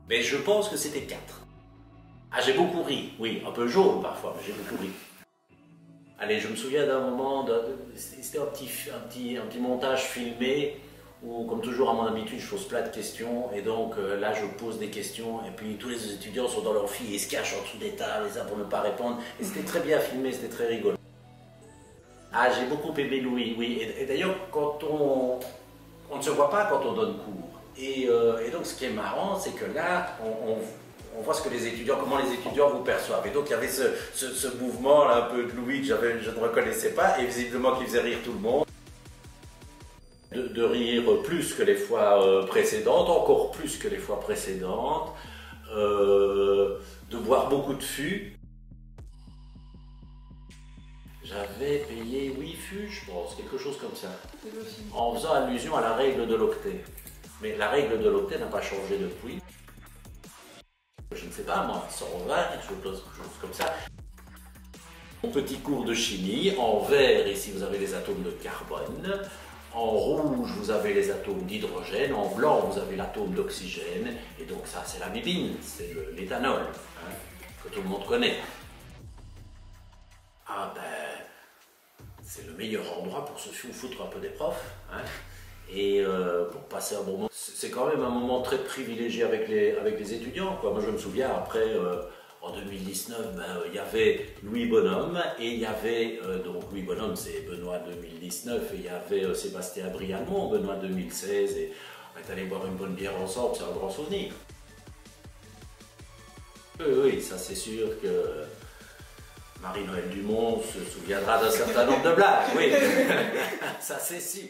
Mais je pense que c'était 4. Ah, j'ai beaucoup ri, oui, un peu jaune parfois, mais j'ai beaucoup ri. Allez, je me souviens d'un moment, c'était un petit montage filmé où, comme toujours à mon habitude, je pose plein de questions. Et donc là, je pose des questions et puis tous les étudiants sont dans leur file et se cachent en dessous des tables et ça pour ne pas répondre. Et c'était très bien filmé, c'était très rigolo. Ah, j'ai beaucoup aimé Louis, oui. Et d'ailleurs, quand on ne se voit pas quand on donne cours. Et donc, ce qui est marrant, c'est que là, on voit ce que les étudiants, comment les étudiants vous perçoivent. Et donc, il y avait ce mouvement là, un peu de Louis que je ne reconnaissais pas, et visiblement qui faisait rire tout le monde. De rire plus que les fois précédentes, encore plus que les fois précédentes, de boire beaucoup de fût. J'avais payé 8 fûts, je pense, quelque chose comme ça, en faisant allusion à la règle de l'octet. Mais la règle de l'octet n'a pas changé depuis. Je ne sais pas, moi, 120, quelque chose comme ça. Mon petit cours de chimie, en vert, ici vous avez les atomes de carbone, en rouge vous avez les atomes d'hydrogène, en blanc vous avez l'atome d'oxygène, et donc ça c'est la bibine, c'est l'éthanol, hein, que tout le monde connaît. Ah ben, c'est le meilleur endroit pour se foutre un peu des profs, hein, et pour passer un bon moment. C'est quand même un moment très privilégié avec les étudiants, quoi. Moi je me souviens après, en 2019, il y avait Louis Bonhomme, et il y avait, donc Louis Bonhomme c'est Benoît 2019, et il y avait Sébastien Brialmont, Benoît 2016, et on est allé boire une bonne bière ensemble, c'est un grand souvenir. Oui, ça c'est sûr que Marie-Noëlle Dumont se souviendra d'un certain nombre de blagues, oui, ça c'est sûr.